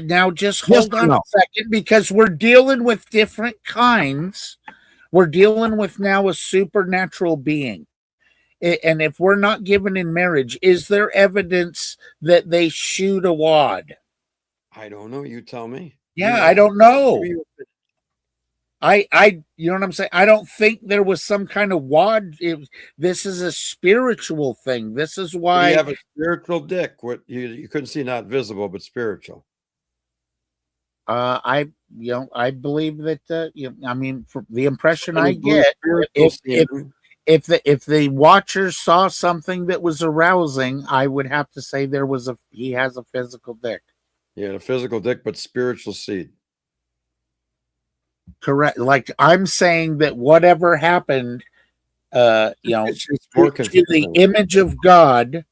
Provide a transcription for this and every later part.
now just Yes hold or on no? a second, because we're dealing with different kinds. We're dealing with now a supernatural being. And if we're not given in marriage, is there evidence that they shoot a wad? I don't know. You tell me. You Yeah, I know. don't know. You know what I'm saying? I don't think there was some kind of wad. This is a spiritual thing. This is Did he why have a spiritual dick? What you couldn't see, not visible, but spiritual. I I believe that I mean, for the impression So I it was get, spiritual if seeing. if the watchers saw something that was arousing, I would have to say he has a physical dick. He had a physical dick, but spiritual seed. Correct. Like, I'm saying that whatever happened, It's just more to the confusing. image of God,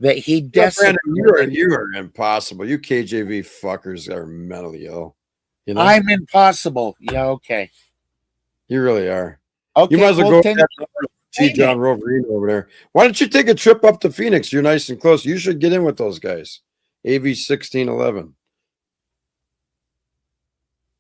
that he Brandon, desecrated. you are impossible. You KJV fuckers are mentally ill. You know, I'm impossible. Yeah, okay. you really are. You Okay, might as well well, go then see John Roverino over there. Why don't you take a trip up to Phoenix? You're nice and close. You should get in with those guys. AV 1611.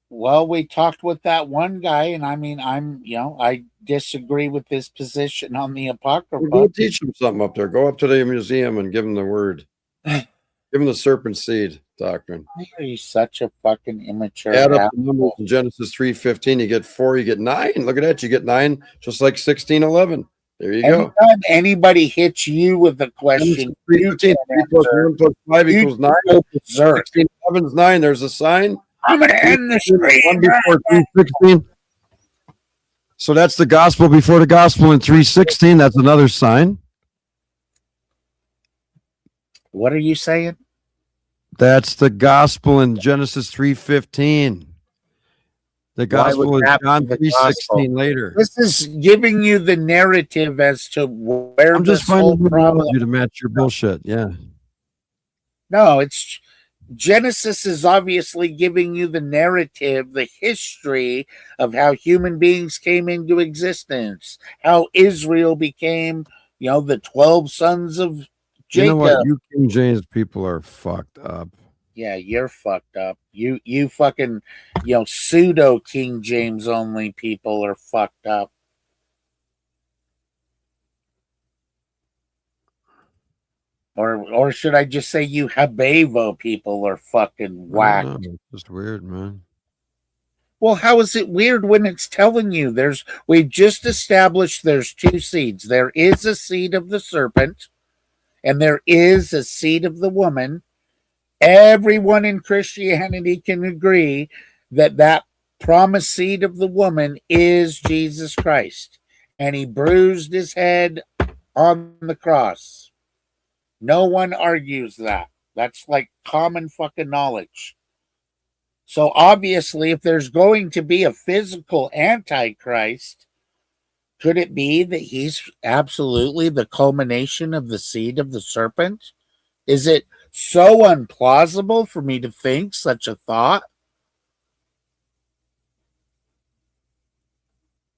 well, we talked with that one guy, and I mean, I disagree with his position on the Well, go Apocrypha. teach them something up there. Go up to the museum and give them the word. Give them the serpent seed doctrine. He's such a fucking immature Add up the numbers asshole. in Genesis 3:15. You get 4, you get 9. Look at that. You get 9, just like 16:11. There you go. Anytime anybody hits you with a question, Genesis 3:15. 3 plus 1 plus 5 you equals 9. go berserk. 16:11 is 9. There's a sign. I'm gonna end the stream. 1 before 3:16. So that's the gospel before the gospel in 3:16. That's another sign. What are you saying? That's the gospel in Genesis 3:15. The gospel is John 3:16 later. This is giving you the narrative as to where I'm just this whole finding problem. you to match your bullshit. Yeah. No, it's Genesis is obviously giving you the narrative, the history of how human beings came into existence, how Israel became, the 12 sons of Jacob. You know what? You King James people are fucked up. Yeah, you're fucked up. You fucking, pseudo King James only people are fucked up. Or should I just say you Habevo people are fucking whacked? Just weird, man. Well, how is it weird when it's telling you we've just established there's two seeds. There is a seed of the serpent, and there is a seed of the woman. Everyone in Christianity can agree that promised seed of the woman is Jesus Christ. And he bruised his head on the cross. No one argues that. That's like common fucking knowledge. So obviously, if there's going to be a physical Antichrist, could it be that he's absolutely the culmination of the seed of the serpent? Is it so implausible for me to think such a thought?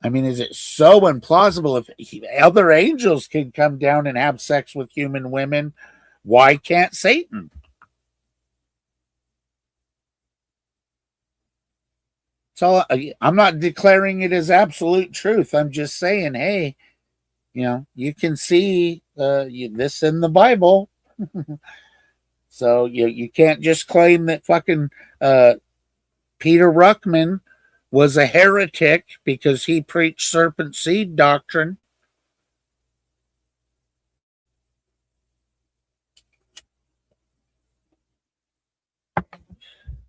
I mean, is it so implausible if other angels can come down and have sex with human women? Why can't Satan? So I'm not declaring it as absolute truth. I'm just saying, hey, you can see this in the Bible. So you can't just claim that fucking Peter Ruckman was a heretic because he preached serpent seed doctrine.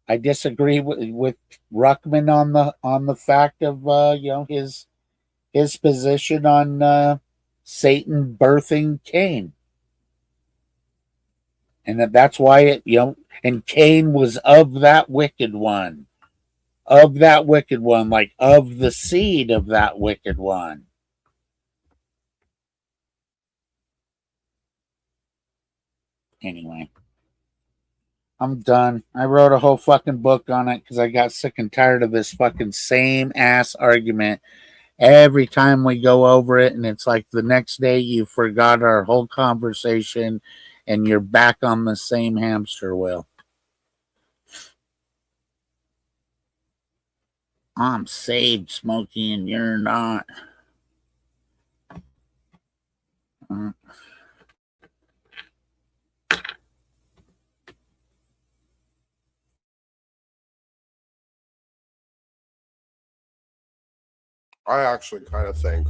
I disagree with Ruckman on the fact of his position on Satan birthing Cain. And that's why and Cain was of that wicked one. Of that wicked one, like of the seed of that wicked one. Anyway, I'm done. I wrote a whole fucking book on it because I got sick and tired of this fucking same ass argument every time we go over it. And it's like the next day you forgot our whole conversation and you're back on the same hamster wheel. I'm saved, Smokey, and you're not. I actually kind of think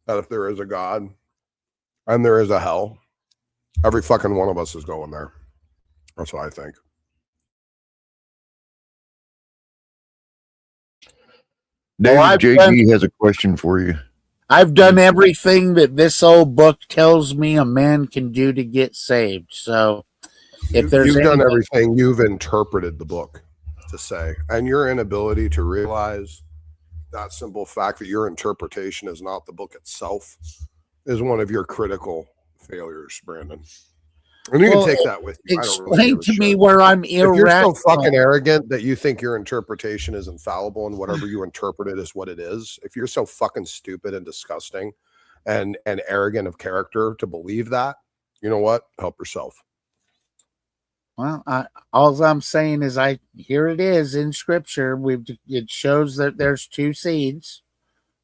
that if there is a God and there is a hell, every fucking one of us is going there. That's what I think. David, JG has a question for you. I've done everything that this old book tells me a man can do to get saved. So if you've done everything, you've interpreted the book to say, and your inability to realize that simple fact that your interpretation is not the book itself is one of your critical failures, Brandon. And you can take that with you. Explain to me where I'm irrational. If you're so fucking arrogant that you think your interpretation is infallible and whatever you interpret it is what it is, if you're so fucking stupid and disgusting and arrogant of character to believe that, you know what? Help yourself. Well, all I'm saying is here it is in scripture. It shows that there's two seeds.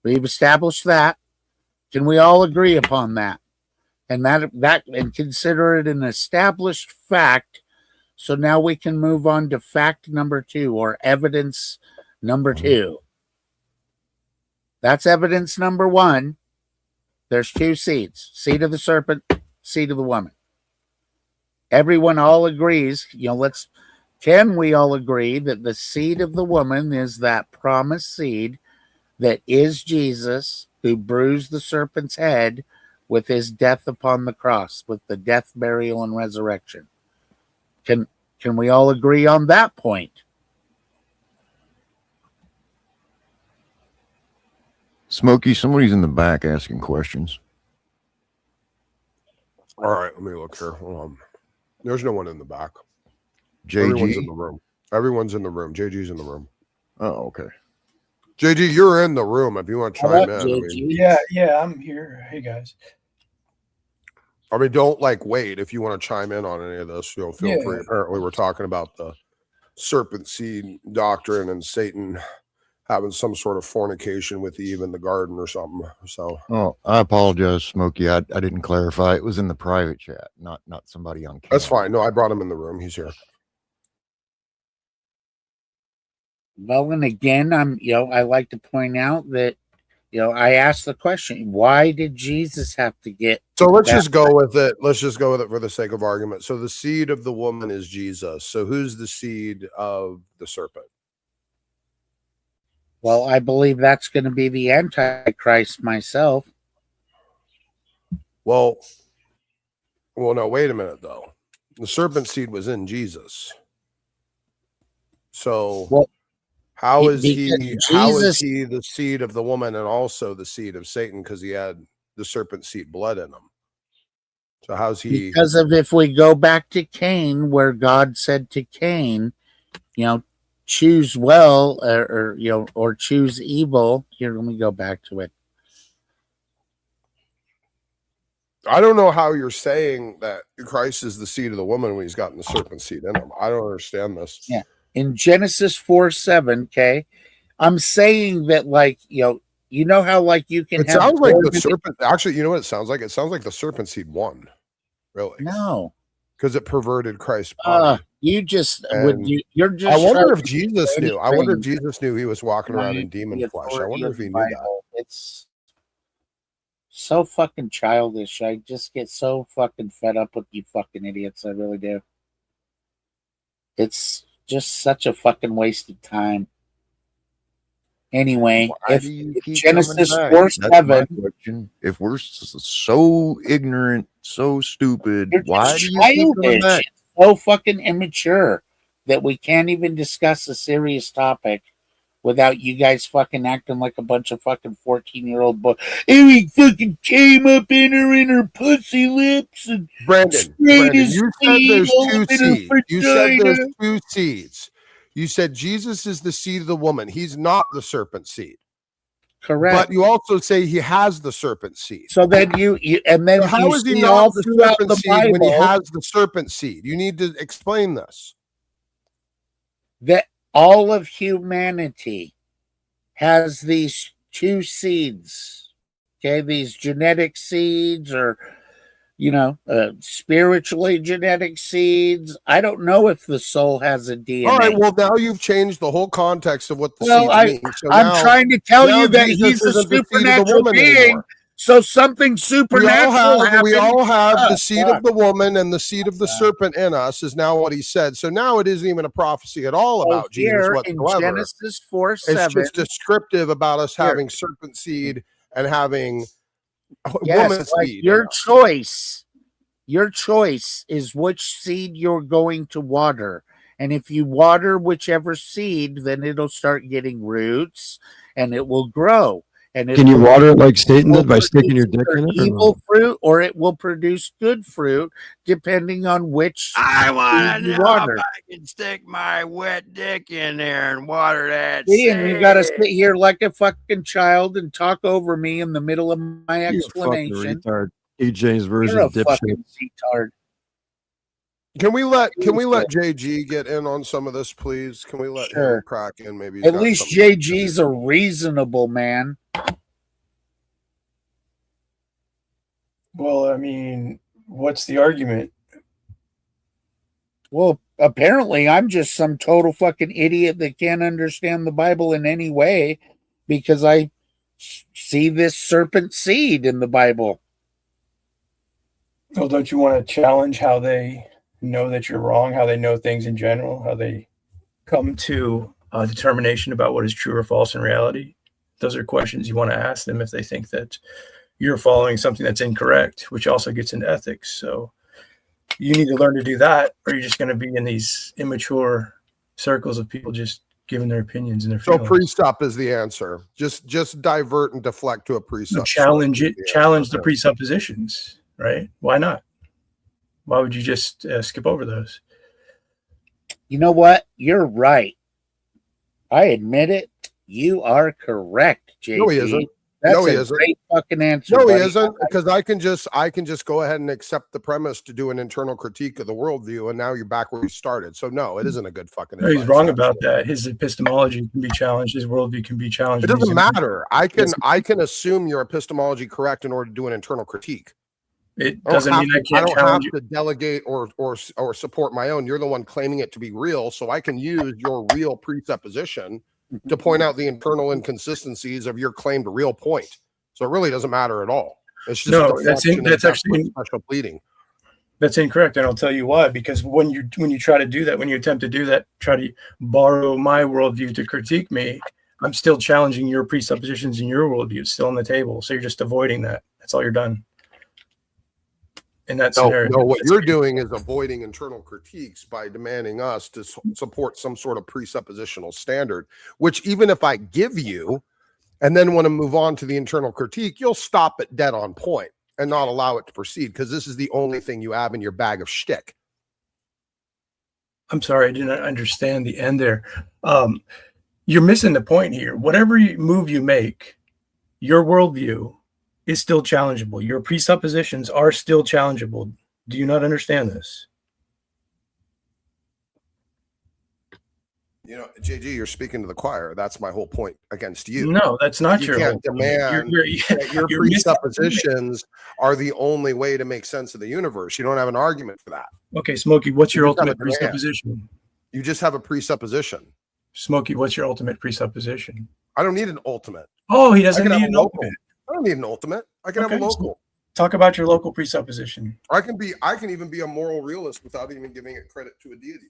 We've established that. Can we all agree upon that? And and consider it an established fact. So now we can move on to fact number 2 or evidence number 2. That's evidence number 1. There's two seeds: seed of the serpent, seed of the woman. Everyone all agrees, can we all agree that the seed of the woman is that promised seed that is Jesus, who bruised the serpent's head with his death upon the cross, with the death, burial, and resurrection? Can we all agree on that point? Smokey, somebody's in the back asking questions. All right, let me look here. Hold on. There's no one in the back. JG? Everyone's in the room. Everyone's in the room. JG's in the room. Oh, okay. JG, you're in the room if you want to chime in. Yeah, I'm here. Hey, guys. I mean, don't wait if you want to chime in on any of this. Feel free. Apparently, we're talking about the serpent seed doctrine and Satan having some sort of fornication with Eve in the garden or something. So, I apologize, Smokey. I didn't clarify. It was in the private chat, not somebody on camera. That's fine. No, I brought him in the room. He's here. Well, and again, I like to point out that, I asked the question, why did Jesus have to get? So let's just go with it. Let's just go with it for the sake of argument. So the seed of the woman is Jesus. So who's the seed of the serpent? Well, I believe that's going to be the Antichrist myself. Well, no, wait a minute, though. The serpent seed was in Jesus. So how is he the seed of the woman and also the seed of Satan, because he had the serpent seed blood in him? So how's he? Because of, if we go back to Cain, where God said to Cain, choose well or choose evil. Here, let me go back to it. I don't know how you're saying that Christ is the seed of the woman when he's gotten the serpent seed in him. I don't understand this. Yeah. In Genesis 4:7, okay, I'm saying that how you can. It sounds like the serpent. Actually, you know what it sounds like? It sounds like the serpent seed won. Really? No. Because it perverted Christ's body. You're just. I wonder if Jesus knew. I wonder if Jesus knew he was walking around in demon flesh. I wonder if he knew that. It's so fucking childish. I just get so fucking fed up with you fucking idiots. I really do. It's just such a fucking waste of time. Anyway, if Genesis 4:7, if we're so ignorant, so stupid, why do you keep coming back? So fucking immature that we can't even discuss a serious topic without you guys fucking acting like a bunch of fucking 14-year-old boys. And he fucking came up in her pussy lips and Brandon, you said there's two seeds. You said there's two seeds. You said Jesus is the seed of the woman. He's not the serpent seed. Correct. But you also say he has the serpent seed. So then so how is he not the serpent seed when he has the serpent seed? You need to explain this. That all of humanity has these two seeds. Okay, these genetic seeds, or spiritually genetic seeds. I don't know if the soul has a DNA. All right, well, now you've changed the whole context of what the Well, seeds mean. So I'm now, trying to tell you that Jesus he's a isn't the seed of the supernatural woman being. anymore. So something supernatural happened. We all have the seed of the woman and the seed of the serpent in us, is now what he said. So now it isn't even a prophecy at all about Jesus whatsoever. In Genesis 4:7, it's just descriptive about us having serpent seed and having woman seed. Your choice is which seed you're going to water. And if you water whichever seed, then it'll start getting roots and it will grow. And can you water it like Satan did by sticking your dick in it? Evil fruit, or it will produce good fruit, depending on which I want to know water. if I can stick my wet dick in there and water that. See, and you got to sit here like a fucking child and talk over me in the middle of my explanation. Fucking retard. EJ's version You're a of dipshit. fucking retard. Can we let JG get in on some of this, please? Can we let him crack in? Maybe at least JG's a reasonable man. Well, I mean, what's the argument? Well, apparently I'm just some total fucking idiot that can't understand the Bible in any way because I see this serpent seed in the Bible. Well, don't you want to challenge how they know that you're wrong, how they know things in general, how they come to a determination about what is true or false in reality? Those are questions you want to ask them if they think that you're following something that's incorrect, which also gets into ethics. So you need to learn to do that, or you're just going to be in these immature circles of people just giving their opinions and their feelings. So precept is the answer. Just divert and deflect to a precept. Challenge the presuppositions, right? Why not? Why would you just skip over those? You know what? You're right. I admit it. You are correct, JG. No, he isn't. That's a great fucking answer. No, he isn't, because I can just go ahead and accept the premise to do an internal critique of the worldview, and now you're back where you started. So no, it isn't a good fucking. No, he's wrong about that. His epistemology can be challenged. His worldview can be challenged. It doesn't matter. I can assume your epistemology correct in order to do an internal critique. It doesn't mean I can't challenge. I don't have to delegate or support my own. You're the one claiming it to be real, so I can use your real presupposition to point out the internal inconsistencies of your claimed real point. So it really doesn't matter at all. It's just that's actually special pleading. That's incorrect, and I'll tell you why. Because when you try to do that, when you attempt to do that, try to borrow my worldview to critique me, I'm still challenging your presuppositions and your worldview. It's still on the table, so you're just avoiding that. That's all you're done. In that scenario, no, what you're doing is avoiding internal critiques by demanding us to support some sort of presuppositional standard, which even if I give you and then want to move on to the internal critique, you'll stop it dead on point and not allow it to proceed because this is the only thing you have in your bag of shtick. I'm sorry, I did not understand the end there. You're missing the point here. Whatever move you make, your worldview is still challengeable. Your presuppositions are still challengeable. Do you not understand this? You know, JG, you're speaking to the choir. That's my whole point against you. No, that's not your can't demand that your presuppositions are the only way to make sense of the universe. You don't have an argument for that. Okay, Smokey, what's your ultimate presupposition? You just have a presupposition. Smokey, what's your ultimate presupposition? I don't need an ultimate. Oh, he doesn't need an ultimate. I don't need an ultimate. I can have a local. Talk about your local presupposition. I can even be a moral realist without even giving it credit to a deity.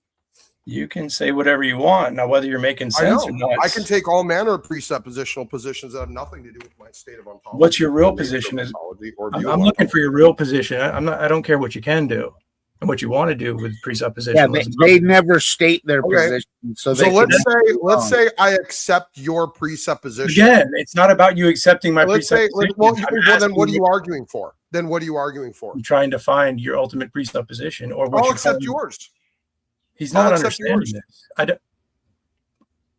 You can say whatever you want. Now, whether you're making sense or not. I can take all manner of presuppositional positions that have nothing to do with my state of ontology. What's your real position? I'm looking for your real position. I don't care what you can do and what you want to do with presupposition. Yeah, they never state their position. So let's say I accept your presupposition. Again, it's not about you accepting my presupposition. Then what are you arguing for? I'm trying to find your ultimate presupposition, or what I'll accept yours. He's not understanding this. I don't.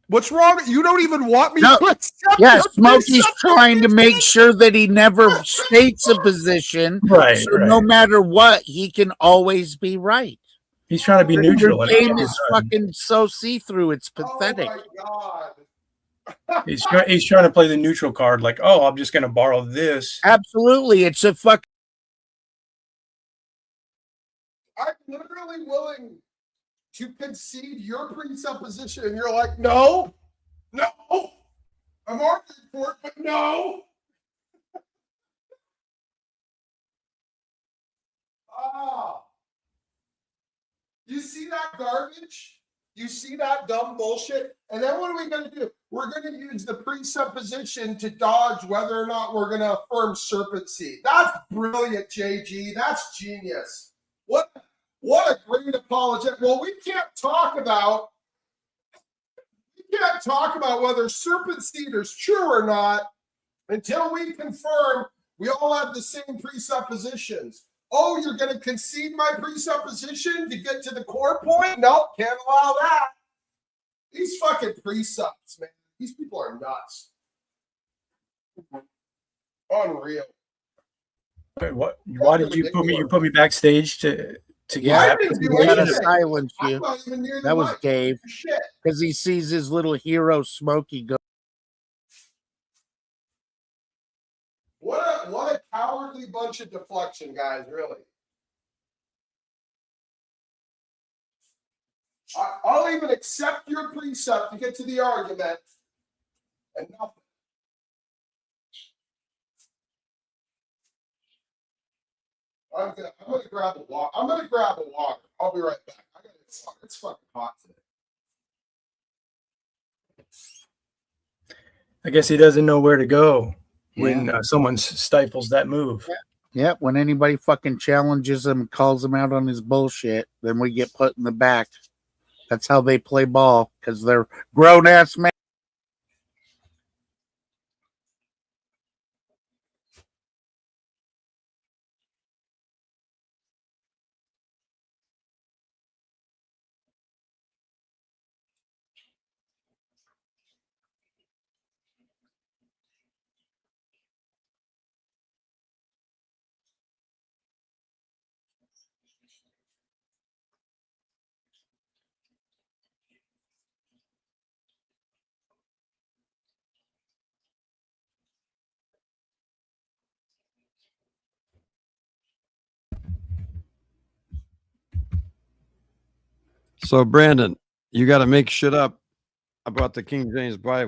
What's wrong? You don't even want me to accept. Yeah, Smokey's trying to make sure that he never states a position. Right. So no matter what, he can always be right. He's trying to be neutral. Your game is fucking so see-through. It's pathetic. Oh my God. He's trying to play the neutral card, like, oh, I'm just going to borrow this. Absolutely, it's a fuck. I'm literally willing to concede your presupposition, and you're like, no, I'm arguing for it, but no. Ah, you see that garbage? You see that dumb bullshit? And then what are we going to do? We're going to use the presupposition to dodge whether or not we're going to affirm serpent seed. That's brilliant, JG. That's genius. What a great apologetic. Well, we can't talk about whether serpent seed is true or not until we confirm we all have the same presuppositions. Oh, you're going to concede my presupposition to get to the core point? Nope, can't allow that. These fucking presups, man. These people are nuts. Unreal. Wait, what? Why did you put me? You put me backstage to Yeah, I didn't do we gotta anything. silence I'm you. not even near the That was mic. Dave Shit. because he sees his little hero Smokey go. What a cowardly bunch of deflection, guys, really. I'll even accept your precept to get to the argument and nothing. I'm gonna grab a water. I'll be right back. It's fucking hot today. I guess he doesn't know where to go when someone stifles that move. Yeah, when anybody fucking challenges him, calls him out on his bullshit, then we get put in the back. That's how they play ball because they're grown ass men. So, Brandon, you got to make shit up about the King James Bible.